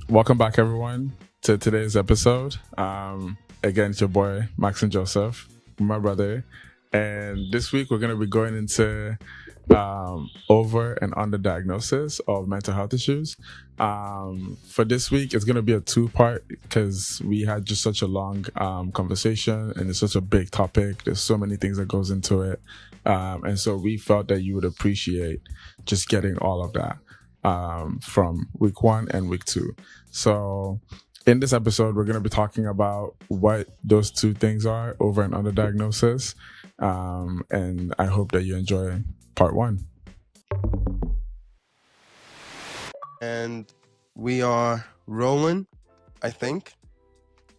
Welcome back, everyone, to today's episode. Again, it's your boy, Max and Joseph, my brother. And this week, we're going to be going into over and underdiagnosis of mental health issues. For this week, it's going to be a two-part because we had just such a long conversation and it's such a big topic. There's so many things that goes into it. And so we felt that you would appreciate just getting all of that from week 1 and week 2. So in this episode, we're going to be talking about what those two things are, over and underdiagnosis. And I hope that you enjoy part 1. And we are rolling, I think.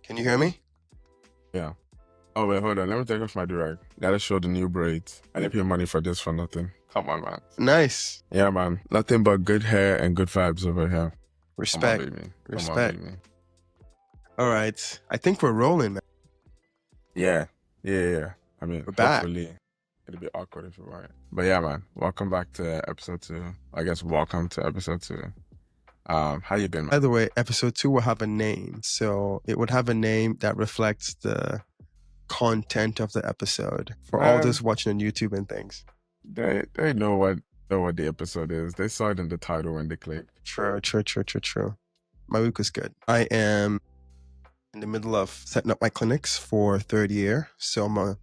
Can you hear me? Yeah. Oh, wait, hold on. Let me take off my direct. Gotta show the new braids. I didn't pay money for this for nothing. Come on, man. Nice. Yeah, man. Nothing but good hair and good vibes over here. Respect. Come on, baby. Respect. Come on, baby. All right. I think we're rolling, man. Yeah. I mean, We're back. hopefully it'll be awkward if you're right. But yeah, man. Welcome back to episode 2. I guess welcome to episode 2. How you been, By man? the way, episode 2 will have a name. So it would have a name that reflects the content of the episode for all those watching on YouTube and things. They know what the episode is. They saw it in the title when they clicked. True. My week was good. I am in the middle of setting up my clinics for third year. So I'm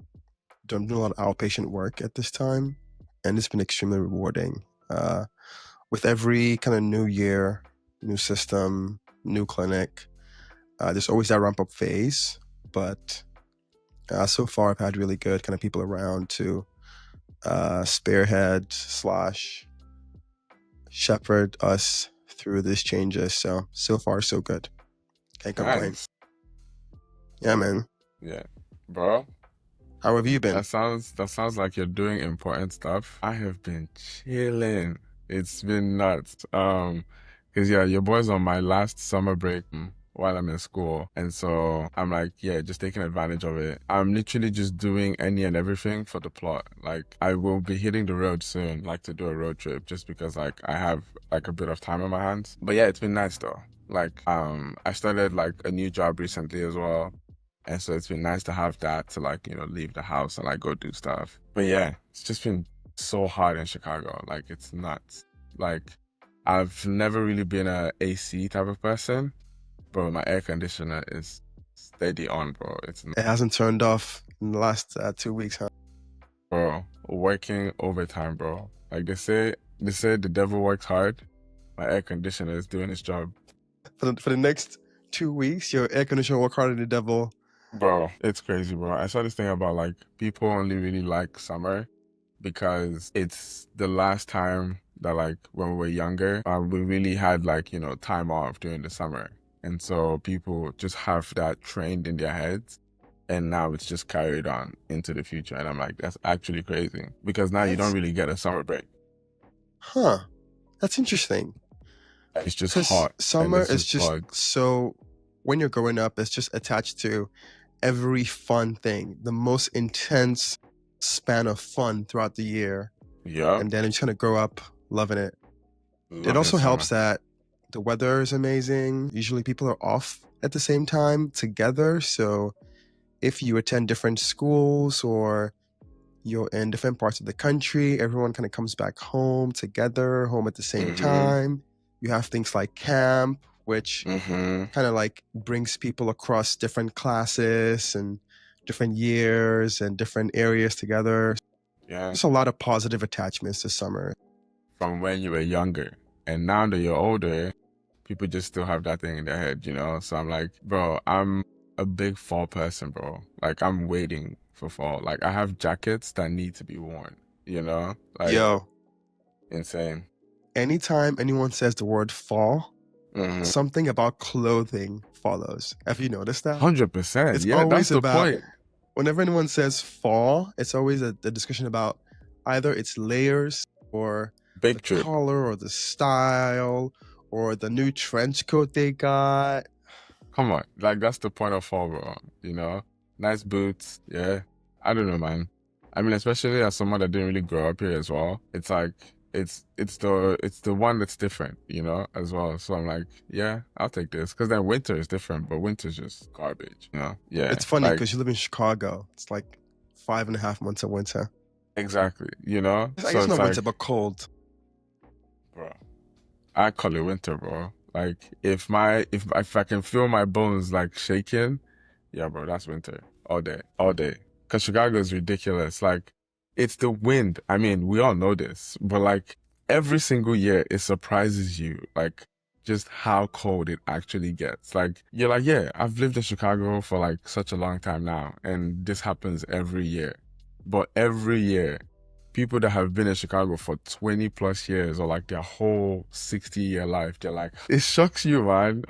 doing a lot of outpatient work at this time. And it's been extremely rewarding. With every kind of new year, new system, new clinic, there's always that ramp up phase. But so far, I've had really good kind of people around to spearhead / shepherd us through these changes. So far, so good. Can't complain. Nice. Yeah, man. Yeah. Bro, How have you been? that sounds like you're doing important stuff. I have been chilling. It's been nuts. Cause yeah, your boy's on my last summer break while I'm in school. And so I'm like, yeah, just taking advantage of it. I'm literally just doing any and everything for the plot. Like I will be hitting the road soon, like to do a road trip just because like I have like a bit of time on my hands. But yeah, it's been nice though. Like I started like a new job recently as well. And so it's been nice to have that to like, leave the house and like go do stuff. But yeah, it's just been so hot in Chicago. Like it's nuts. Like I've never really been a AC type of person, but my air conditioner is steady on, bro. It's It hasn't turned off in the last 2 weeks, huh? bro, working overtime, bro. Like they say the devil works hard. My air conditioner is doing its job. For the next 2 weeks, your air conditioner will work harder than the devil. Bro, it's crazy, bro. I saw this thing about like people only really like summer because it's the last time that like when we were younger, we really had like, time off during the summer. And so people just have that trained in their heads. And now it's just carried on into the future. And I'm like, that's actually crazy because now you don't really get a summer break. Huh. That's interesting. It's just 'Cause hot. and summer it's is just bugs. so, when you're growing up, it's just attached to every fun thing, the most intense span of fun throughout the year. Yeah. And then you just kind of grow up loving it. It Love also summer. helps that the weather is amazing. Usually people are off at the same time together. So if you attend different schools or you're in different parts of the country, everyone kind of comes back home together, home at the same Mhm. time. You have things like camp, which Mm-hmm. kind of like brings people across different classes and different years and different areas together. Yeah. There's a lot of positive attachments to summer. From when you were younger. And now that you're older, people just still have that thing in their head, So I'm like, bro, I'm a big fall person, bro. Like I'm waiting for fall. Like I have jackets that need to be worn, Like Yo, insane. anytime anyone says the word fall, Mhm. something about clothing follows. Have you noticed that? 100%. It's Yeah, always that's the about- point. Whenever anyone says fall, it's always a discussion about either its layers or Big the trip. color or the style or the new trench coat they got. Come on. Like that's the point of fall, bro. Nice boots. Yeah. I don't know, man. I mean, especially as someone that didn't really grow up here as well. It's like it's the one that's different, you know, as well. So I'm like, yeah, I'll take this, because then winter is different, but winter's just garbage, you know. Yeah, It's funny like, because you live in Chicago. It's like 5.5 months of winter. exactly, you know. I So guess it's not like, winter, but cold. bro, I call it winter, bro. Like, if I can feel my bones like shaking, yeah, bro, that's winter all day, all day. Because Chicago is ridiculous. Like, it's the wind. I mean, we all know this, but like every single year, it surprises you, like just how cold it actually gets. Like, you're like, yeah, I've lived in Chicago for like such a long time now, and this happens every year. But every year, people that have been in Chicago for 20 plus years, or like their whole 60-year life, they're like, it shocks you, man.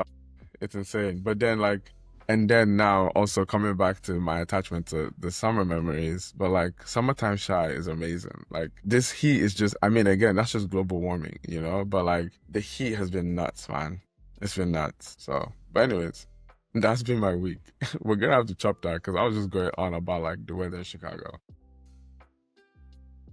It's insane. But then like, and then now also coming back to my attachment to the summer memories, but like summertime shy is amazing. Like, this heat is just, I mean, again, that's just global warming, you know, but like the heat has been nuts, man. It's been nuts. So, but anyways, that's been my week. We're gonna have to chop that, because I was just going on about like the weather in Chicago.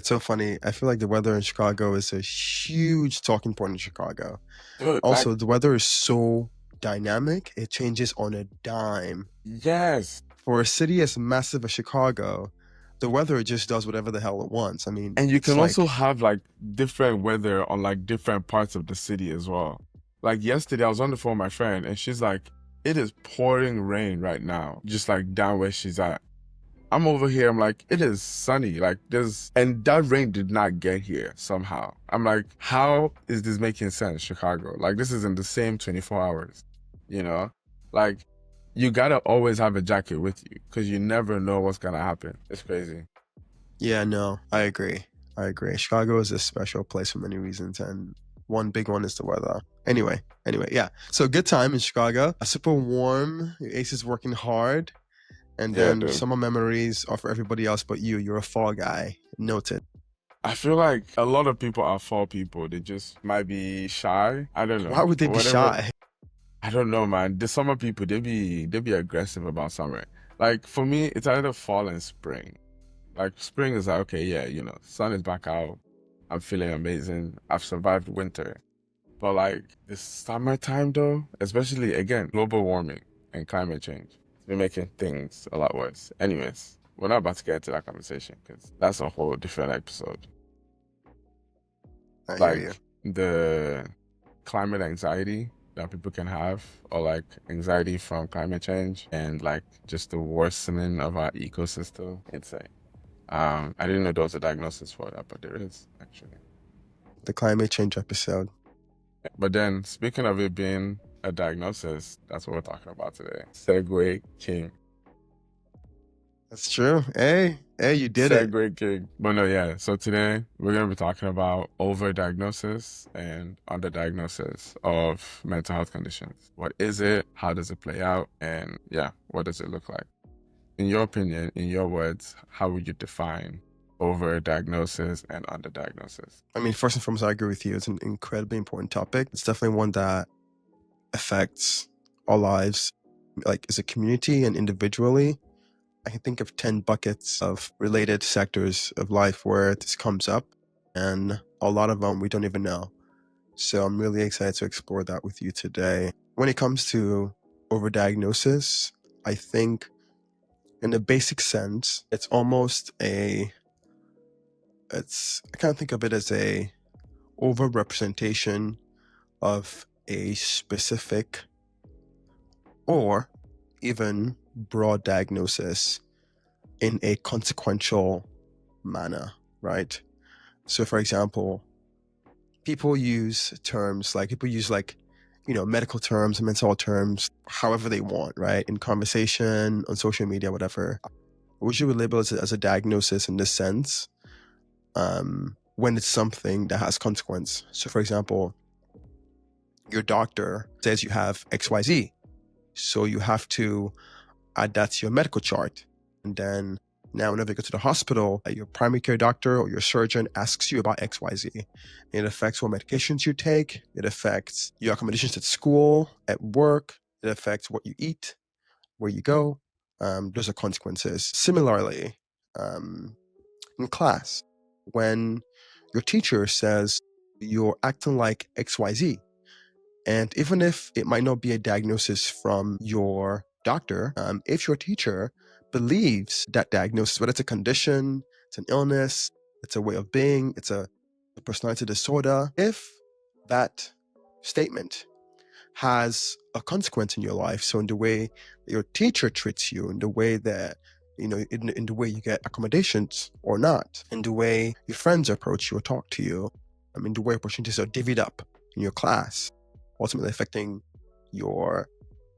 It's so funny. I feel like the weather in Chicago is a huge talking point in Chicago. Dude, Also, like, the weather is so dynamic. It changes on a dime. yes. For a city as massive as Chicago, the weather just does whatever the hell it wants. I mean, And you it's can also like, have like different weather on like different parts of the city as well. Like yesterday, I was on the phone with my friend, and she's like, it is pouring rain right now, just like down where she's at. I'm over here, I'm like, it is sunny. Like, and that rain did not get here somehow. I'm like, how is this making sense, Chicago? Like, this is in the same 24 hours, you know? Like, you gotta always have a jacket with you, because you never know what's gonna happen. It's crazy. yeah, no, I agree. Chicago is a special place for many reasons, and one big one is the weather. Anyway, yeah. So good time in Chicago. Super warm. Your ace is working hard. And Yeah, then dude. summer memories are for everybody else but you. You're a fall guy. Noted. I feel like a lot of people are fall people. They just might be shy. I don't know. Why would they be Whatever. shy? I don't know, man. The summer people, they be aggressive about summer. Like, for me, it's either fall and spring. Like, spring is like, okay, yeah, you know, sun is back out. I'm feeling amazing. I've survived winter. But like the summertime though, especially again, global warming and climate change, it's been making things a lot worse. Anyways, we're not about to get into that conversation, because that's a whole different episode. I hear you. Like, the climate anxiety that people can have, or like anxiety from climate change, and like just the worsening of our ecosystem. Insane. I didn't know there was a diagnosis for that, but there is actually. The climate change episode. But then, speaking of it being a diagnosis, that's what we're talking about today. Segue King. That's true. Hey, you did it. Segue King. But no, yeah. So today, we're going to be talking about overdiagnosis and underdiagnosis of mental health conditions. What is it? How does it play out? And yeah, what does it look like? In your opinion, in your words, how would you define overdiagnosis and underdiagnosis? I mean, first and foremost, I agree with you. It's an incredibly important topic. It's definitely one that affects our lives, like as a community and individually. I can think of 10 buckets of related sectors of life where this comes up, and a lot of them we don't even know. So I'm really excited to explore that with you today. When it comes to overdiagnosis, I think in a basic sense, it's almost I kind of think of it as a overrepresentation of a specific or even broad diagnosis in a consequential manner, right? So for example, people use medical terms, mental health terms, however they want, right? In conversation, on social media, whatever. Would you label it as a diagnosis in this sense? When it's something that has consequence. So for example, your doctor says you have XYZ. So you have to add that to your medical chart. And then now whenever you go to the hospital, your primary care doctor or your surgeon asks you about XYZ. It affects what medications you take. It affects your accommodations at school, at work. It affects what you eat, where you go. Those are consequences. Similarly, in class, when your teacher says you're acting like XYZ. And even if it might not be a diagnosis from your doctor, if your teacher believes that diagnosis, whether it's a condition, it's an illness, it's a way of being, it's a personality disorder, if that statement has a consequence in your life, so in the way your teacher treats you, in the way that, in the way you get accommodations or not, in the way your friends approach you or talk to you, in the way opportunities are divvied up in your class, ultimately affecting your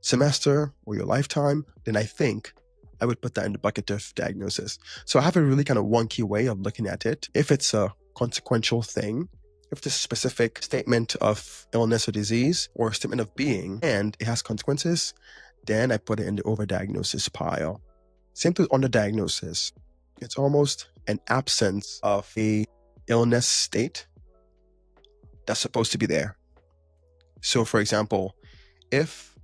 semester or your lifetime, then I think I would put that in the bucket of diagnosis. So I have a really kind of wonky way of looking at it. If it's a consequential thing, if it's a specific statement of illness or disease or a statement of being and it has consequences, then I put it in the overdiagnosis pile. Same with underdiagnosis. It's almost an absence of a illness state that's supposed to be there. So for example, if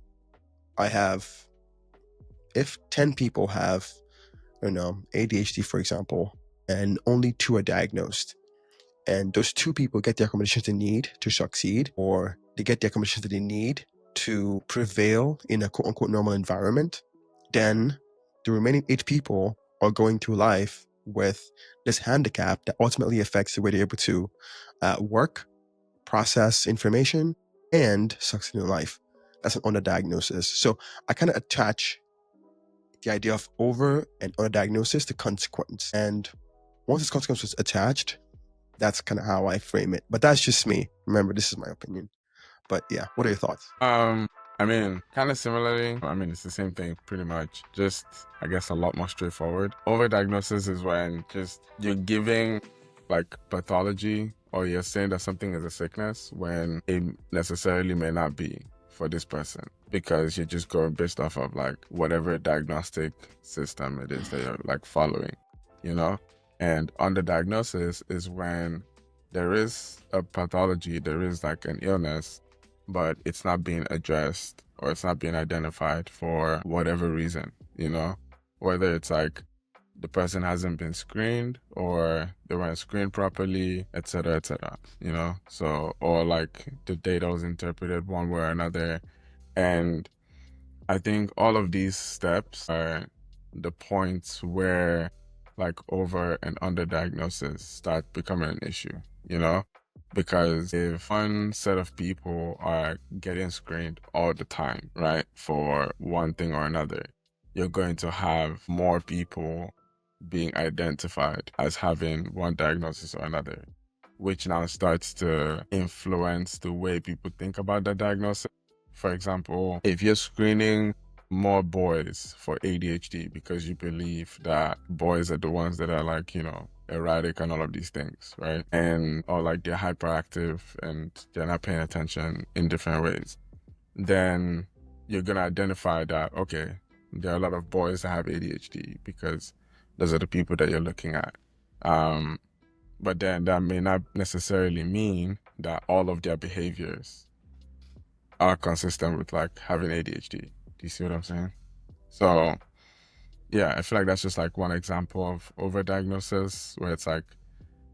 10 people have, ADHD, for example, and only 2 are diagnosed, and those 2 people get the accommodations they need to succeed, or they get the accommodations that they need to prevail in a quote-unquote normal environment, then the remaining 8 people are going through life with this handicap that ultimately affects the way they're able to work, process information, and succeed in life. That's an underdiagnosis. So I kind of attach the idea of over and underdiagnosis to consequence. And once this consequence is attached, that's kind of how I frame it. But that's just me. Remember, this is my opinion. But yeah, what are your thoughts? Kind of similarly, it's the same thing pretty much, just I guess a lot more straightforward. Overdiagnosis is when just you're giving like pathology, or you're saying that something is a sickness when it necessarily may not be for this person, because you're just going based off of like whatever diagnostic system it is that you're like following, And underdiagnosis is when there is a pathology, there is like an illness, but it's not being addressed or it's not being identified for whatever reason, whether it's like the person hasn't been screened or they weren't screened properly, etc., so, or like the data was interpreted one way or another. And I think all of these steps are the points where like over and underdiagnosis start becoming an issue, because if one set of people are getting screened all the time, right, for one thing or another, you're going to have more people being identified as having one diagnosis or another, which now starts to influence the way people think about the diagnosis. For example, if you're screening more boys for ADHD because you believe that boys are the ones that are like, erratic and all of these things, right? Or like they're hyperactive and they're not paying attention in different ways, then you're going to identify that, okay, there are a lot of boys that have ADHD because those are the people that you're looking at. But then that may not necessarily mean that all of their behaviors are consistent with like having ADHD. Do you see what I'm saying? So yeah, I feel like that's just like one example of overdiagnosis, where it's like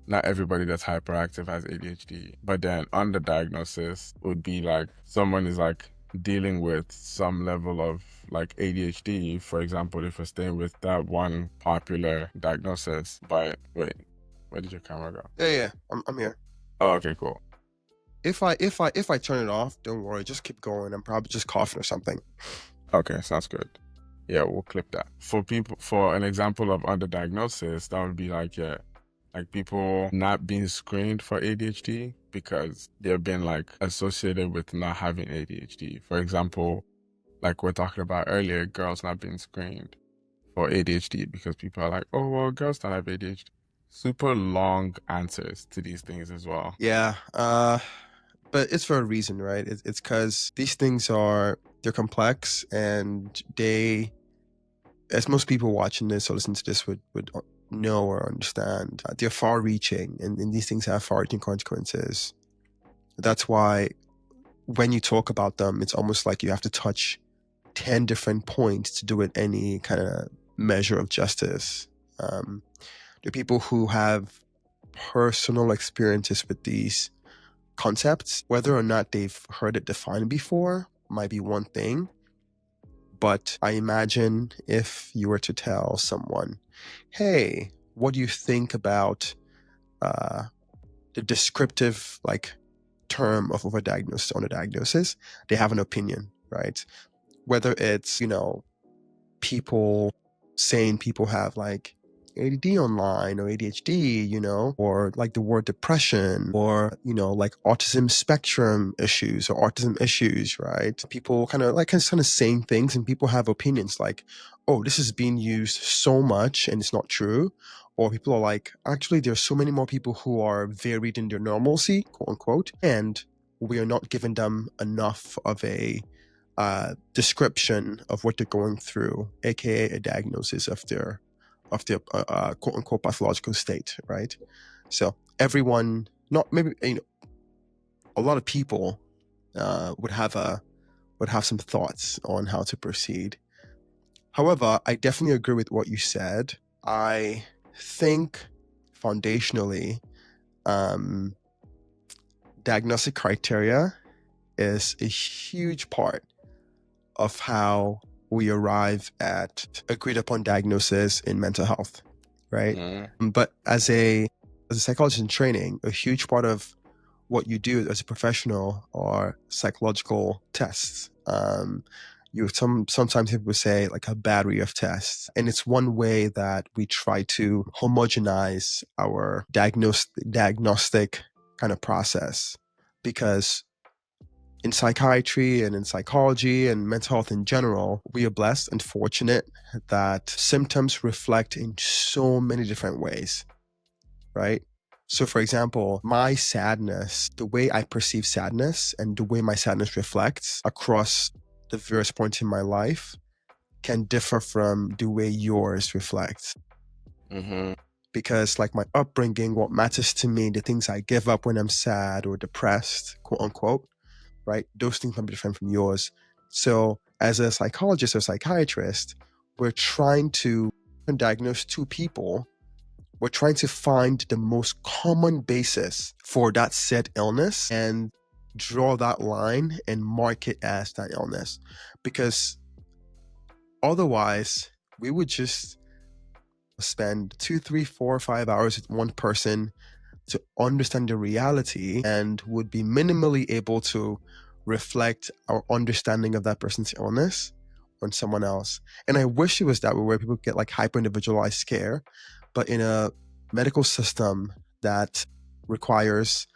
not everybody that's hyperactive has ADHD. But then underdiagnosis would be like someone is like dealing with some level of like ADHD, for example, if we're staying with that one popular diagnosis. But wait, where did your camera go? Yeah, I'm here. Oh, okay, cool. If I turn it off, don't worry, just keep going. I'm probably just coughing or something. Okay, sounds good. Yeah, we'll clip that. For an example of underdiagnosis, that would be like, yeah, like people not being screened for ADHD because they've been like associated with not having ADHD. For example, like we're talking about earlier, girls not being screened for ADHD because people are like, oh, well, girls don't have ADHD. Super long answers to these things as well. Yeah, but it's for a reason, right? It's because these things they're complex, and as most people watching this or listening to this would know or understand, they're far-reaching, and these things have far-reaching consequences. That's why when you talk about them, it's almost like you have to touch 10 different points to do it any kind of measure of justice. There are people who have personal experiences with these concepts. Whether or not they've heard it defined before might be one thing. But I imagine if you were to tell someone, hey, what do you think about the descriptive term of overdiagnosis, underdiagnosis, they have an opinion, right? Whether it's, people saying people have ADD online or ADHD, or the word depression or, autism spectrum issues or autism issues, right? People kind of saying things and people have opinions oh, this is being used so much and it's not true. Or people are actually, there's so many more people who are varied in their normalcy, quote unquote, and we are not giving them enough of a description of what they're going through, aka a diagnosis of their quote unquote pathological state, right? So everyone, not maybe a lot of people would have some thoughts on how to proceed. However, I definitely agree with what you said. I think foundationally, diagnostic criteria is a huge part of how we arrive at agreed upon diagnosis in mental health, right? Mm-hmm. But as a psychologist in training, a huge part of what you do as a professional are psychological tests. Sometimes people say a battery of tests, and it's one way that we try to homogenize our diagnostic kind of process, because in psychiatry and in psychology and mental health in general, we are blessed and fortunate that symptoms reflect in so many different ways, right? So for example, my sadness, the way I perceive sadness and the way my sadness reflects across the various points in my life can differ from the way yours reflects. Mm-hmm. Because my upbringing, what matters to me, the things I give up when I'm sad or depressed, quote unquote, right? Those things might be different from yours. So as a psychologist or psychiatrist, we're trying to diagnose two people. We're trying to find the most common basis for that said illness and draw that line and mark it as that illness. Because otherwise, we would just spend 2, 3, 4, 5 hours with one person to understand the reality and would be minimally able to reflect our understanding of that person's illness on someone else. And I wish it was that way, where people get hyper individualized care, but in a medical system that requires,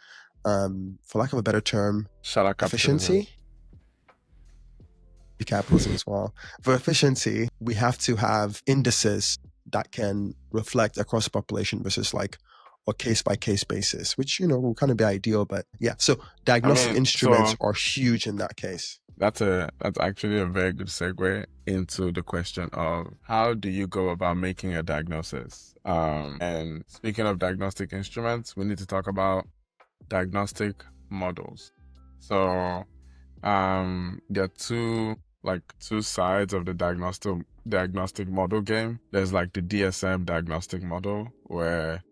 for lack of a better term, Shout out efficiency, capitalism as well. For efficiency, we have to have indices that can reflect across the population versus a case-by-case basis, which will kind of be ideal. But yeah, so diagnostic instruments are huge in that case. That's actually a very good segue into the question of how do you go about making a diagnosis. And speaking of diagnostic instruments, we need to talk about diagnostic models. So there are two sides of the diagnostic model game. There's the DSM diagnostic model, where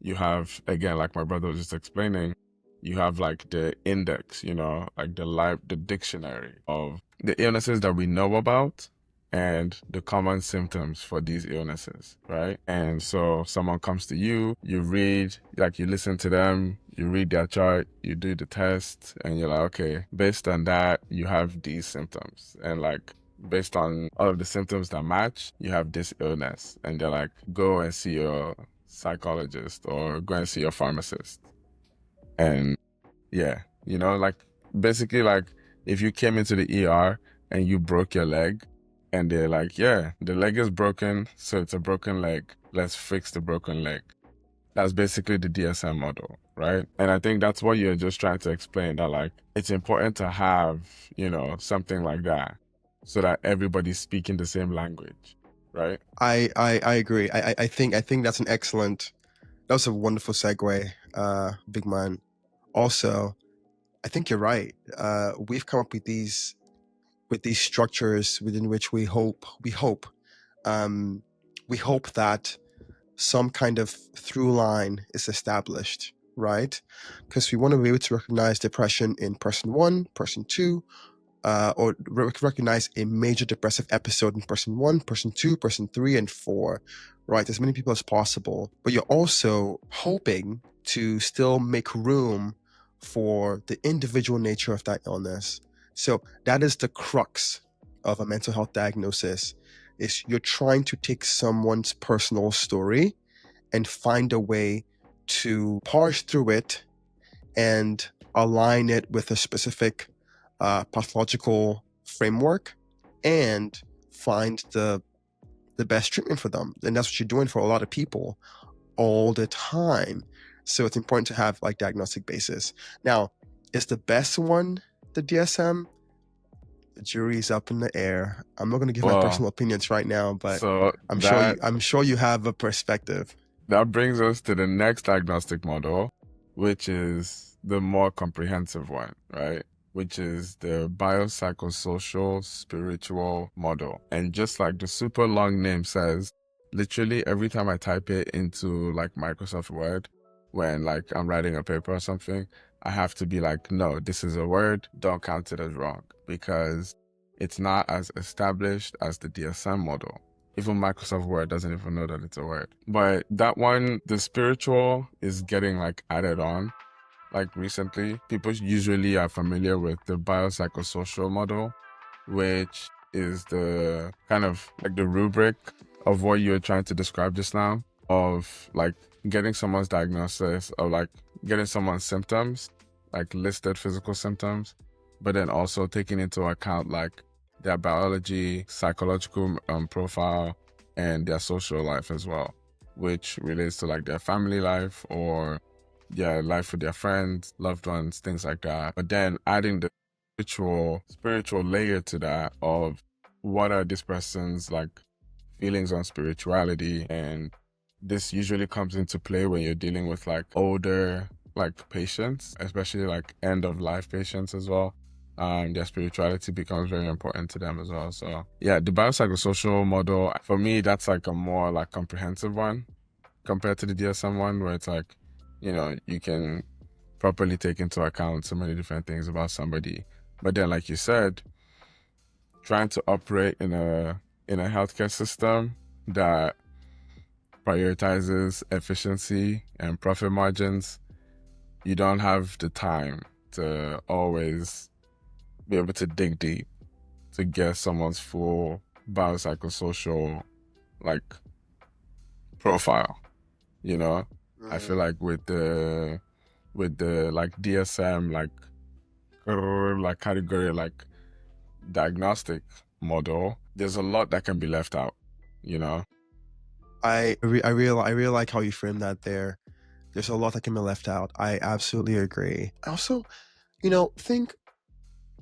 you have, again, like my brother was just explaining, you have the index, the dictionary of the illnesses that we know about and the common symptoms for these illnesses, right? And so someone comes to you, you read, you listen to them, you read their chart, you do the test, and you're okay, based on that, you have these symptoms. And based on all of the symptoms that match, you have this illness. And they're go and see your psychologist or go and see your pharmacist. And yeah, basically if you came into the ER and you broke your leg and they're yeah, the leg is broken, so it's a broken leg, let's fix the broken leg. That's basically the DSM model, right? And I think that's what you're just trying to explain, that it's important to have, something like that so that everybody's speaking the same language, right? I agree. I think that's that was a wonderful segue, big man. Also, I think you're right. We've come up with these structures within which we hope that some kind of through line is established, right? Because we want to be able to recognize depression in person 1, person 2, or recognize a major depressive episode in person 1, person 2, person 3, and 4, right? As many people as possible. But you're also hoping to still make room for the individual nature of that illness. So that is the crux of a mental health diagnosis, is you're trying to take someone's personal story and find a way to parse through it and align it with a specific pathological framework and find the best treatment for them. And that's what you're doing for a lot of people all the time. So it's important to have like diagnostic basis. Now, is the best one the DSM? The jury's up in the air. I'm not going to give my Well, personal opinions right now, but so I'm that sure you have a perspective. that brings us to the next diagnostic model, which is the more comprehensive one, right? Which is the biopsychosocial spiritual model. And just like the super long name says, literally every time I type it into like Microsoft Word, when like I'm writing a paper or something, I have to be like, no, this is a word, don't count it as wrong, because it's not as established as the DSM model. Even Microsoft Word doesn't even know that it's a word. But that one, the spiritual, is getting like added on. Like recently, people usually are familiar with the biopsychosocial model, which is the kind of like the rubric of what you were trying to describe just now, of like getting someone's diagnosis, or like getting someone's symptoms, like listed physical symptoms, but then also taking into account like their biology, psychological profile, and their social life as well, which relates to like their family life or their life with their friends, loved ones, things like that. But then adding the spiritual layer to that of what are this person's like feelings on spirituality. And this usually comes into play when you're dealing with like older like patients, especially like end of life patients as well. Their spirituality becomes very important to them as well. So yeah, the biopsychosocial model, for me, that's like a more like comprehensive one compared to the DSM one, where it's like, you know, you can properly take into account so many different things about somebody. But then, like you said, trying to operate in a healthcare system that prioritizes efficiency and profit margins, you don't have the time to always be able to dig deep to get someone's full biopsychosocial like profile, you know. I feel like with the like DSM like category like diagnostic model, there's a lot that can be left out, you know. I really like how you frame that there. There's a lot that can be left out. I absolutely agree. I also, think,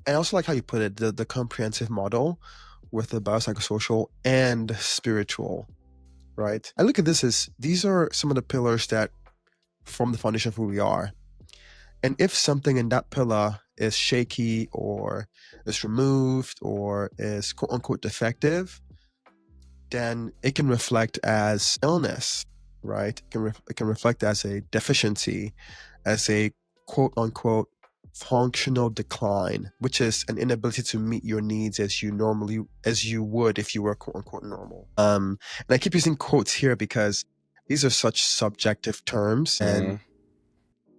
I also like how you put it, the comprehensive model with the biopsychosocial and spiritual, right? I look at this as these are some of the pillars that form the foundation of who we are. And if something in that pillar is shaky or is removed or is quote unquote defective, then it can reflect as illness, right? It can reflect as a deficiency, as a quote unquote functional decline, which is an inability to meet your needs as you would if you were quote unquote normal. And I keep using quotes here because these are such subjective terms and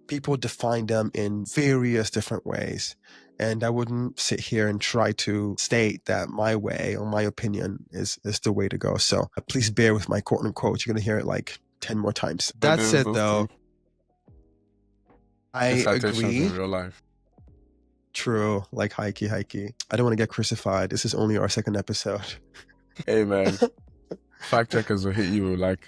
people define them in various different ways. And I wouldn't sit here and try to state that my way or my opinion is the way to go. So please bear with my quote unquote. You're going to hear it like 10 more times. That said, though, I agree. In real life. True, like hikey. I don't want to get crucified. This is only our second episode. Hey, man. Fact checkers will hit you like,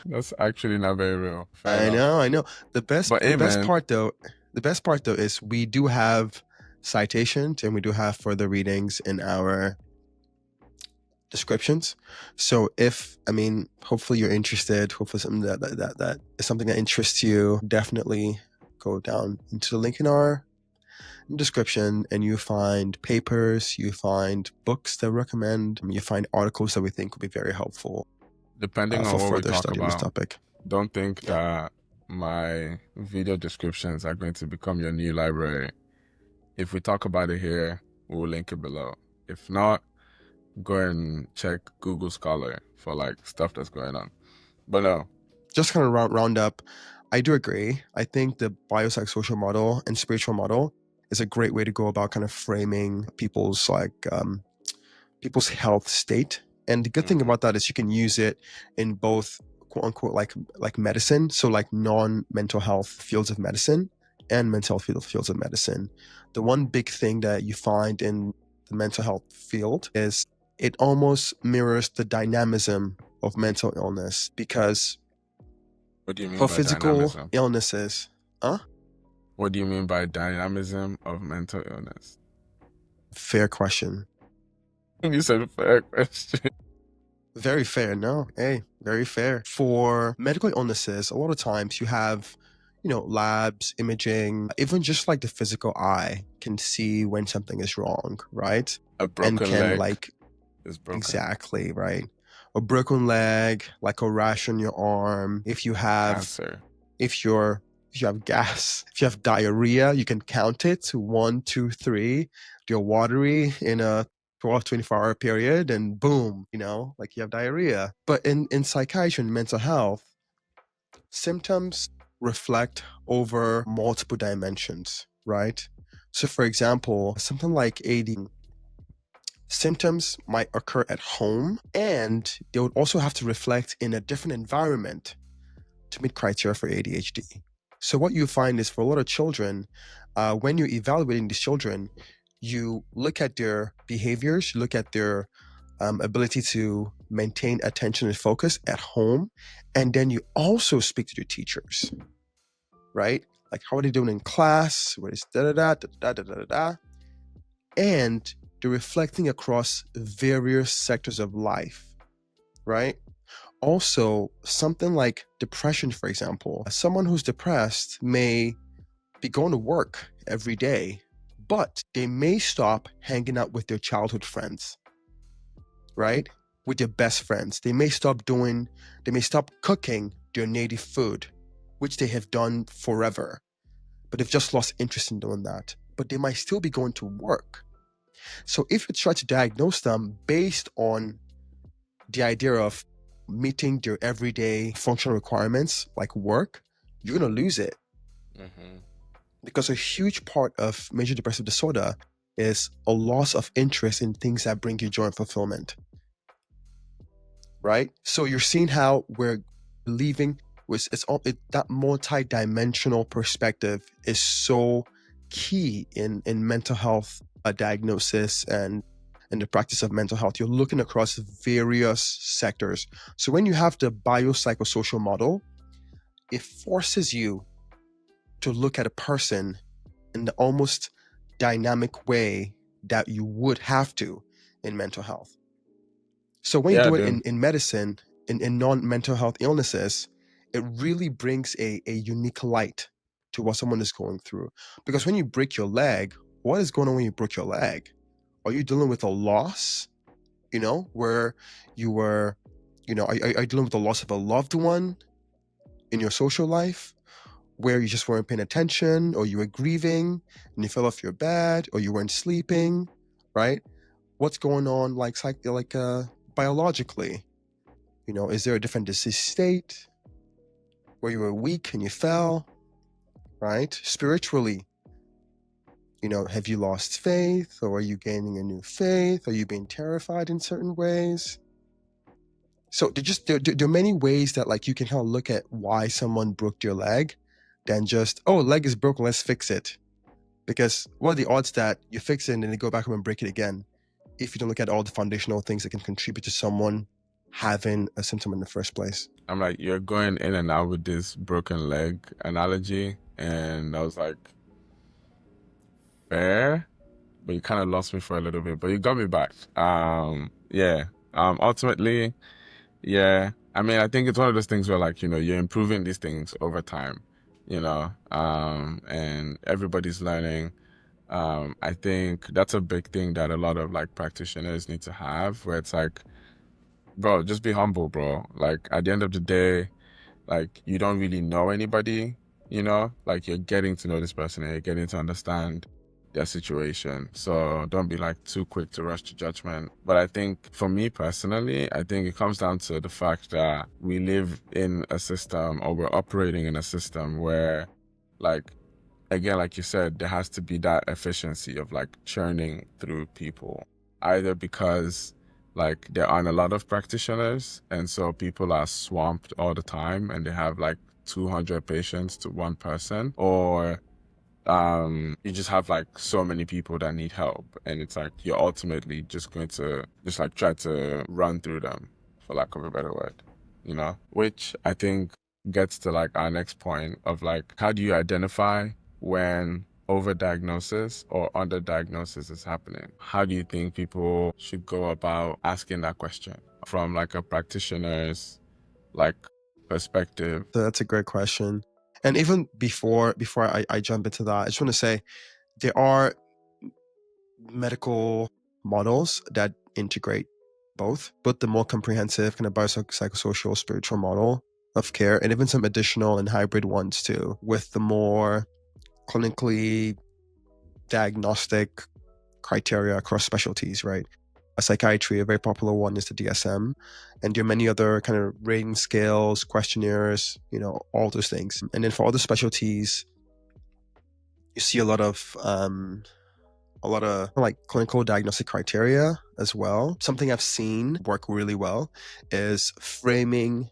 that's actually not very real. I know. The best part though is we do have citations and we do have further readings in our descriptions. So hopefully you're interested, hopefully something that is something that interests you, definitely go down into the link in our description and you find papers, you find books that we recommend, you find articles that we think will be very helpful. depending for on what we further talk study on this about, topic. don't think that my video descriptions are going to become your new library. If we talk about it here, we'll link it below. If not, go and check Google Scholar for like stuff that's going on. But no, Just kind of round up, I do agree. I think the biopsychosocial model and spiritual model is a great way to go about kind of framing people's people's health state. And the good thing about that is you can use it in both quote unquote like medicine, so like non-mental health fields of medicine and mental health fields of medicine. The one big thing that you find in the mental health field is it almost mirrors the dynamism of mental illness, because what do you mean for by physical dynamism? illnesses, What do you mean by dynamism of mental illness? fair question. You said fair question. Very fair. No, hey, very fair. For medical illnesses, a lot of times you have, labs, imaging, even just like the physical eye can see when something is wrong, right? A broken can leg is broken. Exactly, right? A broken leg, like a rash on your arm. If you have Cancer. if you have gas, if you have diarrhea, you can count it to 1, 2, 3. You're watery in a 12, 24-hour period, and boom, like you have diarrhea. But in psychiatry and mental health, symptoms reflect over multiple dimensions, right? So for example, something like AD, symptoms might occur at home, and they would also have to reflect in a different environment to meet criteria for ADHD. So what you find is for a lot of children, when you're evaluating these children, you look at their behaviors, you look at their ability to maintain attention and focus at home, and then you also speak to your teachers, right? Like, how are they doing in class? What is da-da-da. And they're reflecting across various sectors of life, right? Also, something like depression, for example, someone who's depressed may be going to work every day, but they may stop hanging out with their childhood friends, right? With their best friends. They may stop cooking their native food, which they have done forever, but they've just lost interest in doing that. But they might still be going to work. So if you try to diagnose them based on the idea of meeting their everyday functional requirements like work, you're going to lose it. Because a huge part of major depressive disorder is a loss of interest in things that bring you joy and fulfillment, right? So you're seeing how we're leaving that multi-dimensional perspective is so key in mental health diagnosis and in the practice of mental health. You're looking across various sectors. So when you have the biopsychosocial model, it forces you to look at a person in the almost dynamic way that you would have to in mental health. So when you do it in medicine, in non-mental health illnesses, it really brings a unique light to what someone is going through. Because when you break your leg, what is going on when you broke your leg? Are you dealing with a loss? Where you were, are you dealing with the loss of a loved one in your social life, where you just weren't paying attention, or you were grieving and you fell off your bed, or you weren't sleeping, right? What's going on biologically? Is there a different disease state where you were weak and you fell, right? Spiritually, have you lost faith, or are you gaining a new faith? Are you being terrified in certain ways? So there are many ways that like you can kind of look at why someone broke your leg than just, oh, leg is broken, let's fix it. Because what are the odds that you fix it and then they go back home and break it again if you don't look at all the foundational things that can contribute to someone having a symptom in the first place? I'm like, you're going in and out with this broken leg analogy, and I was like, fair, but you kind of lost me for a little bit, but you got me back. Ultimately, yeah. I mean, I think it's one of those things where like, you're improving these things over time, and everybody's learning. I think that's a big thing that a lot of like practitioners need to have, where it's like bro, just be humble, bro. Like at the end of the day, like you don't really know anybody, you know, like you're getting to know this person and you're getting to understand their situation. So don't be like too quick to rush to judgment. But I think for me personally, I think it comes down to the fact that we live in a system, or we're operating in a system where, like, again, like you said, there has to be that efficiency of like churning through people, either because like there aren't a lot of practitioners and so people are swamped all the time and they have like 200 patients to one person, or you just have like so many people that need help and it's like you're ultimately just going to just like try to run through them, for lack of a better word, you know, which I think gets to like our next point of like, how do you identify when overdiagnosis or underdiagnosis is happening? How do you think people should go about asking that question from like a practitioner's like perspective? So that's a great question. And even before I jump into that, I just want to say there are medical models that integrate both the more comprehensive kind of biopsychosocial spiritual model of care, and even some additional and hybrid ones too, with the more clinically diagnostic criteria across specialties, right? A psychiatry, a very popular one is the DSM, and there are many other kind of rating scales, questionnaires, you know, all those things. And then for other specialties, you see a lot of like clinical diagnostic criteria as well. Something I've seen work really well is framing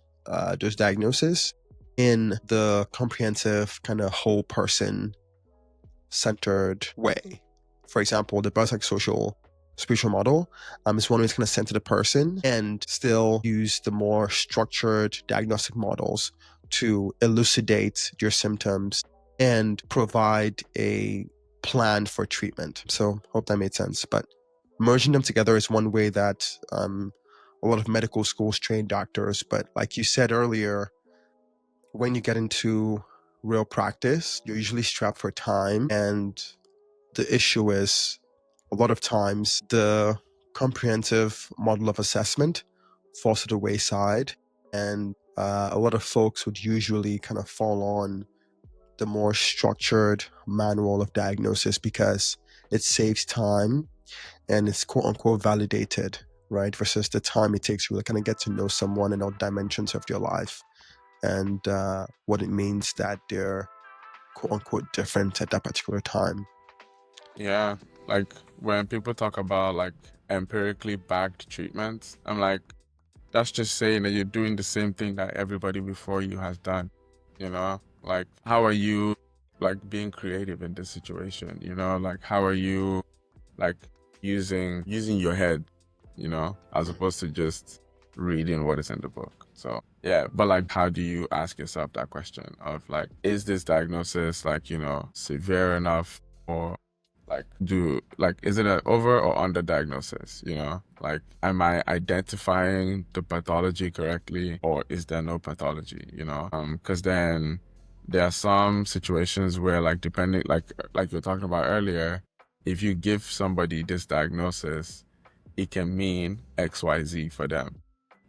those diagnoses in the comprehensive kind of whole person centered way. For example, the biopsychosocial spiritual model is one where it's kind of center the person and still use the more structured diagnostic models to elucidate your symptoms and provide a plan for treatment. So hope that made sense. But merging them together is one way that a lot of medical schools train doctors. But like you said earlier, when you get into real practice, you're usually strapped for time. And the issue is a lot of times the comprehensive model of assessment falls to the wayside. And a lot of folks would usually kind of fall on the more structured manual of diagnosis because it saves time and it's quote unquote validated, right? Versus the time it takes to really kind of get to know someone and all dimensions of their life and what it means that they're quote unquote different at that particular time. Yeah, like when people talk about like empirically backed treatments, I'm like, that's just saying that you're doing the same thing that everybody before you has done, you know? Like, how are you like being creative in this situation, you know? Like, how are you like using your head, you know, as opposed to just reading what is in the book? So yeah, but like, how do you ask yourself that question of like, is this diagnosis like, you know, severe enough, or like is it an over or under diagnosis, you know? Like, am I identifying the pathology correctly, or is there no pathology, you know? Because then there are some situations where like depending, like you were talking about earlier, if you give somebody this diagnosis, it can mean XYZ for them,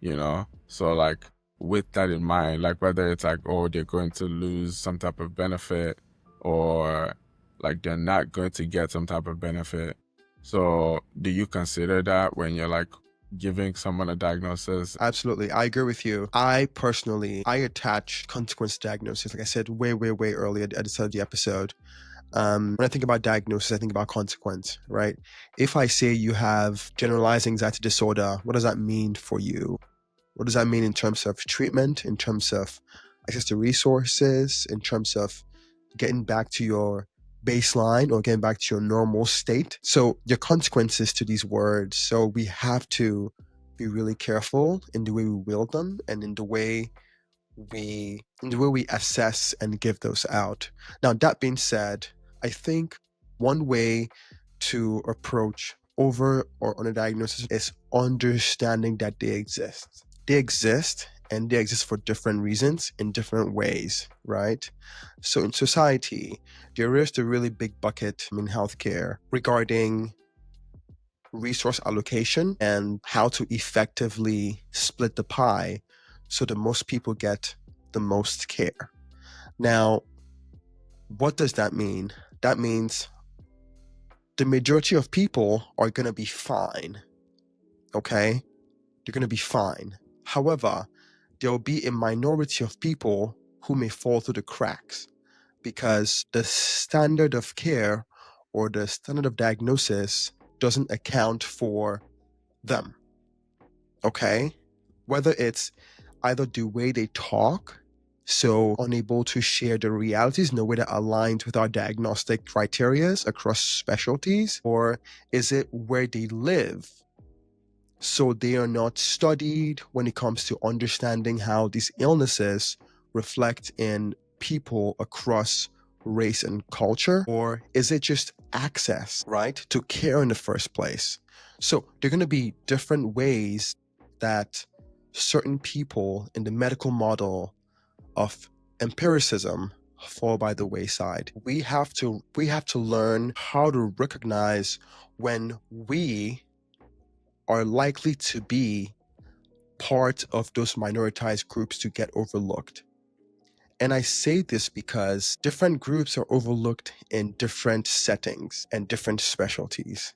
you know? So like with that in mind, like whether it's like, oh, they're going to lose some type of benefit, or like they're not going to get some type of benefit. So do you consider that when you're like giving someone a diagnosis? Absolutely. I agree with you. I attach consequence diagnosis, like I said, way early at the start of the episode. When I think about diagnosis, I think about consequence, right? If I say you have generalized anxiety disorder, what does that mean for you? What does that mean in terms of treatment, in terms of access to resources, in terms of getting back to your baseline or getting back to your normal state? So your consequences to these words. So we have to be really careful in the way we wield them and in the way we assess and give those out. Now, that being said, I think one way to approach over or underdiagnosis is understanding that they exist. They exist, and they exist for different reasons in different ways, right? So in society, there is the really big bucket in healthcare regarding resource allocation and how to effectively split the pie so that most people get the most care. Now, what does that mean? That means the majority of people are going to be fine, okay? They're going to be fine. However, there will be a minority of people who may fall through the cracks because the standard of care or the standard of diagnosis doesn't account for them, okay? Whether it's either the way they talk, so unable to share the realities in a way that aligns with our diagnostic criteria across specialties, or is it where they live? So they are not studied when it comes to understanding how these illnesses reflect in people across race and culture, or is it just access, right, to care in the first place? So there are going to be different ways that certain people in the medical model of empiricism fall by the wayside. We have to learn how to recognize when we are likely to be part of those minoritized groups to get overlooked. And I say this because different groups are overlooked in different settings and different specialties.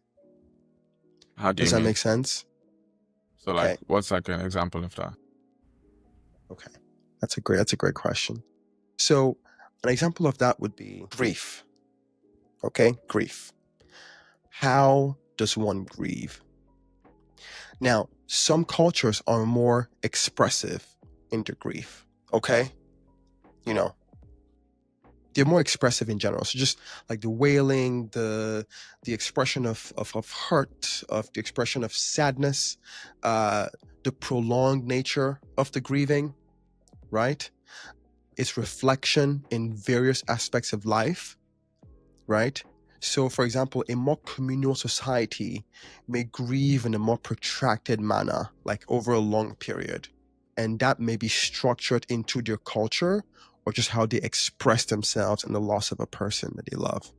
How do you Does that mean? make sense? So Okay. like, what's like an example of that? Okay. That's a great question. So an example of that would be grief. Okay, grief. How does one grieve? Now, some cultures are more expressive in their grief. Okay? You know, they're more expressive in general. So just like the wailing, the expression of hurt, of the expression of sadness, the prolonged nature of the grieving, right? Its reflection in various aspects of life, right? So, for example, a more communal society may grieve in a more protracted manner, like over a long period. And that may be structured into their culture or just how they express themselves in the loss of a person that they love.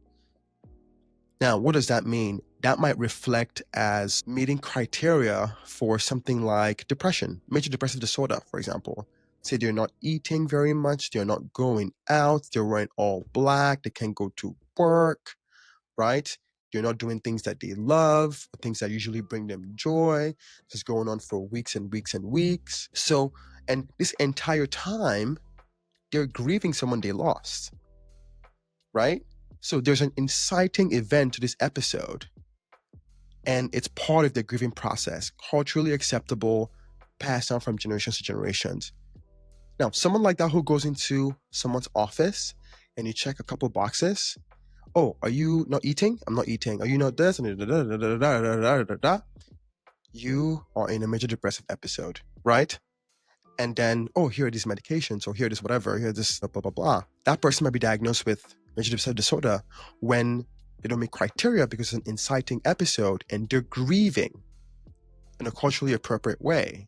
Now, what does that mean? That might reflect as meeting criteria for something like depression, major depressive disorder, for example. Say they're not eating very much, they're not going out, they're wearing all black, they can't go to work, right? They're not doing things that they love, things that usually bring them joy. This is going on for weeks and weeks and weeks. So, and this entire time, they're grieving someone they lost, right? So there's an inciting event to this episode, and it's part of the grieving process, culturally acceptable, passed down from generations to generations. Now, someone like that who goes into someone's office and you check a couple boxes, oh, are you not eating? I'm not eating. Are you not this? You are in a major depressive episode, right? And then, oh, here are these medications, or here is whatever, here this blah, blah, blah, blah. That person might be diagnosed with major depressive disorder when they don't meet criteria because it's an inciting episode and they're grieving in a culturally appropriate way,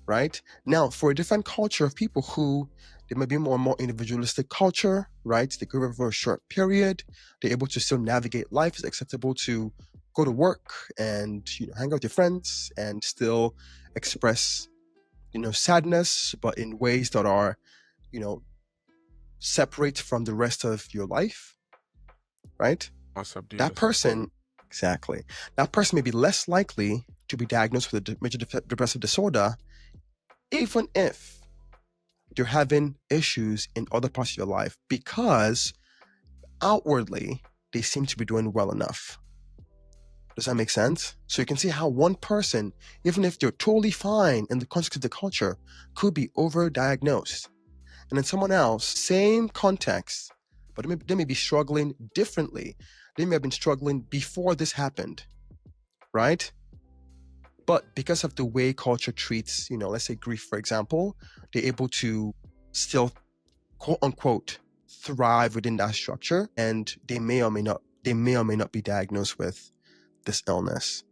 right? Now, for a different culture of people who, they might be more individualistic culture, right? They grieve over a short period. They're able to still navigate life. It's acceptable to go to work and, hang out with your friends and still express sadness, but in ways that are, separate from the rest of your life, right? That person, exactly. That person may be less likely to be diagnosed with a major depressive disorder, even if they're having issues in other parts of your life, because outwardly, they seem to be doing well enough. Does that make sense? So you can see how one person, even if they're totally fine in the context of the culture, could be overdiagnosed. And then someone else, same context, but they may be struggling differently. They may have been struggling before this happened, right? But because of the way culture treats, let's say grief, for example, they're able to still, quote unquote, thrive within that structure, and they may or may not be diagnosed with this illness.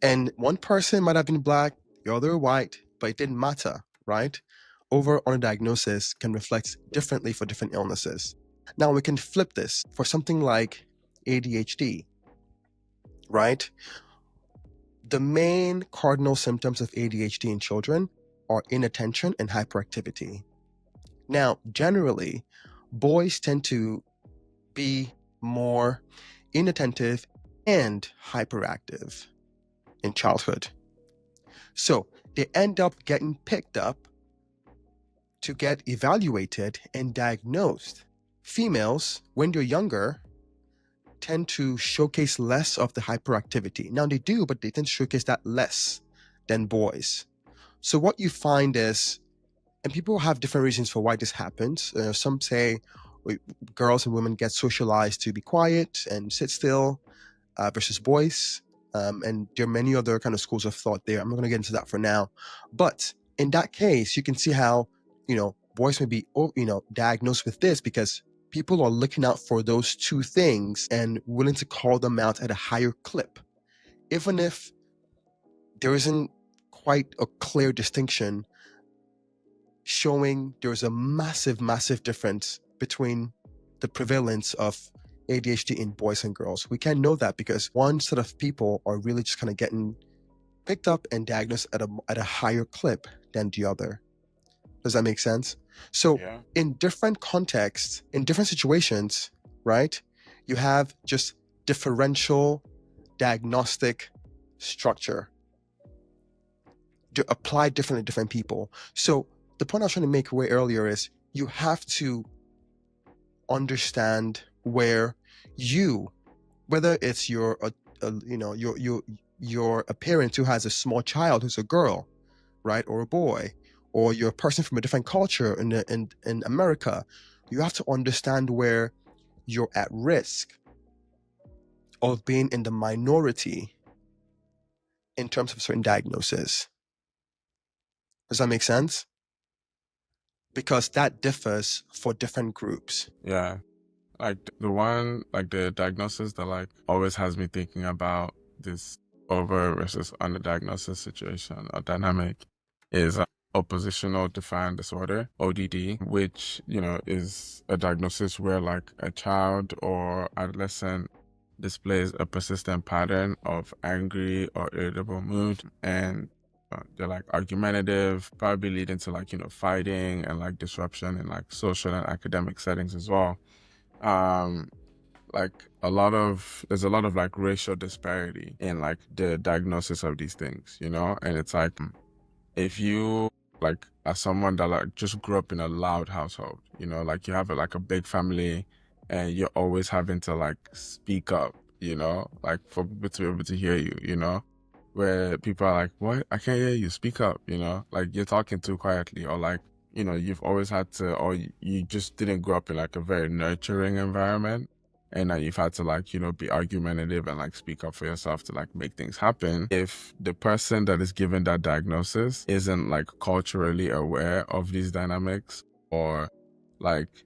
And one person might have been black, the other white, but it didn't matter, right? Underdiagnosis can reflect differently for different illnesses. Now we can flip this for something like ADHD, right? The main cardinal symptoms of ADHD in children are inattention and hyperactivity. Now, generally, boys tend to be more inattentive and hyperactive in childhood. So they end up getting picked up to get evaluated and diagnosed. Females, when they're younger, tend to showcase less of the hyperactivity. Now they do, but they tend to showcase that less than boys. So what you find is, and people have different reasons for why this happens. Some say girls and women get socialized to be quiet and sit still versus boys. And there are many other kind of schools of thought there. I'm not going to get into that for now. But in that case, you can see how, boys may be, diagnosed with this because people are looking out for those two things and willing to call them out at a higher clip, even if there isn't quite a clear distinction showing there's a massive, massive difference between the prevalence of ADHD in boys and girls. We can know that because one set of people are really just kind of getting picked up and diagnosed at a higher clip than the other. Does that make sense? So in different contexts, in different situations, right, you have just differential diagnostic structure to apply differently to different people. So the point I was trying to make way earlier is you have to understand where whether it's you're a parent who has a small child who's a girl, right, or a boy, or you're a person from a different culture in America, you have to understand where you're at risk of being in the minority in terms of certain diagnoses. Does that make sense? Because that differs for different groups. Yeah. Like the diagnosis that always has me thinking about this over versus underdiagnosis situation or dynamic is oppositional defiant disorder, ODD, which, is a diagnosis where a child or adolescent displays a persistent pattern of angry or irritable mood, and they're argumentative, probably leading to fighting and disruption in social and academic settings as well. There's a lot of racial disparity in the diagnosis of these things, and it's if you as someone that just grew up in a loud household, you have a big family and you're always having to speak up, for people to be able to hear you, where people are what? I can't hear you, speak up, you're talking too quietly, or you've always had to, or you just didn't grow up in a very nurturing environment, and now you've had to be argumentative and speak up for yourself to make things happen. If the person that is given that diagnosis isn't culturally aware of these dynamics, or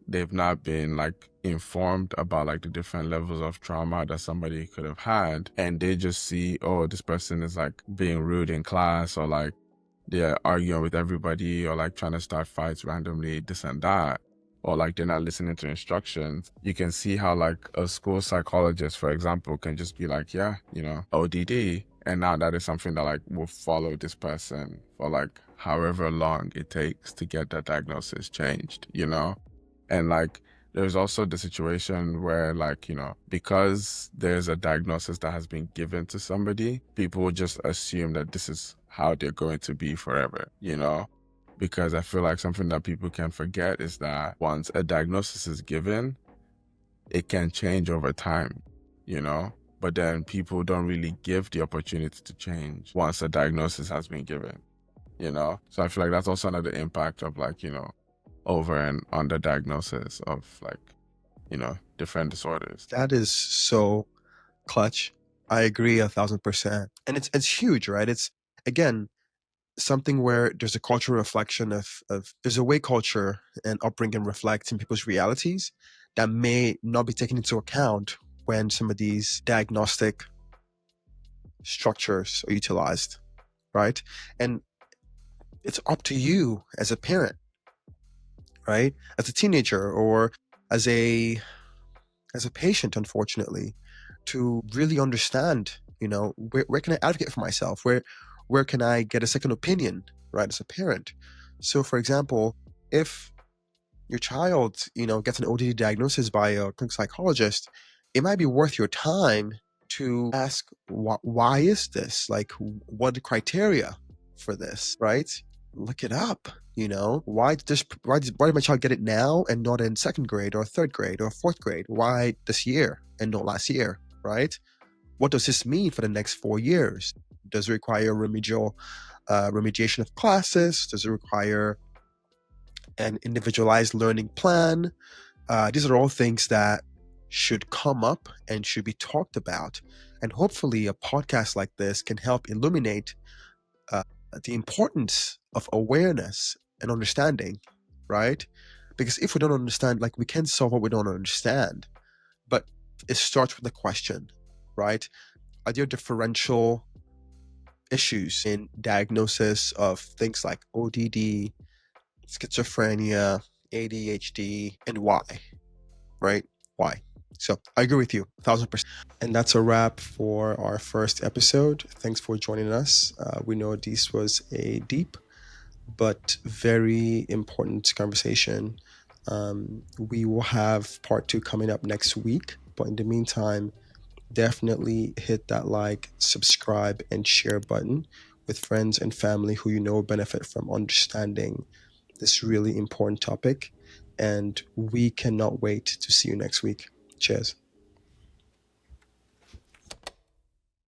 they've not been informed about the different levels of trauma that somebody could have had, and they just see, oh, this person is being rude in class, or they're arguing with everybody, or trying to start fights randomly, this and that, or they're not listening to instructions, you can see how a school psychologist, for example, can just be yeah, ODD, and now that is something that will follow this person for however long it takes to get that diagnosis changed, and there's also the situation where because there's a diagnosis that has been given to somebody, people will just assume that this is how they're going to be forever, because I feel something that people can forget is that once a diagnosis is given, it can change over time, but then people don't really give the opportunity to change once a diagnosis has been given, so I feel that's also another impact of over and under diagnosis of different disorders. That is so clutch. I agree 1,000%. And it's huge, right? It's, again, something where there's a cultural reflection of there's a way culture and upbringing reflects in people's realities that may not be taken into account when some of these diagnostic structures are utilized, right? And it's up to you as a parent, right? As a teenager or as a patient, unfortunately, to really understand Where can I advocate for myself? Where can I get a second opinion, right, as a parent? So, for example, if your child, gets an ODD diagnosis by a clinical psychologist, it might be worth your time to ask, why is this? Like, what are the criteria for this, right? Look it up. Why did my child get it now and not in second grade or third grade or fourth grade? Why this year and not last year, right? What does this mean for the next 4 years? Does it require remediation of classes? Does it require an individualized learning plan? These are all things that should come up and should be talked about. And hopefully a podcast like this can help illuminate the importance of awareness and understanding, right? Because if we don't understand, like, we can solve what we don't understand, but it starts with the question, right? Are there differential issues in diagnosis of things like ODD, schizophrenia, ADHD, and why, right? Why? So I agree with you 1,000%. And that's a wrap for our first episode. Thanks for joining us. We know this was a deep but very important conversation. We will have part 2 coming up next week. But in the meantime, definitely hit that like, subscribe, and share button with friends and family who benefit from understanding this really important topic. And we cannot wait to see you next week. Cheers.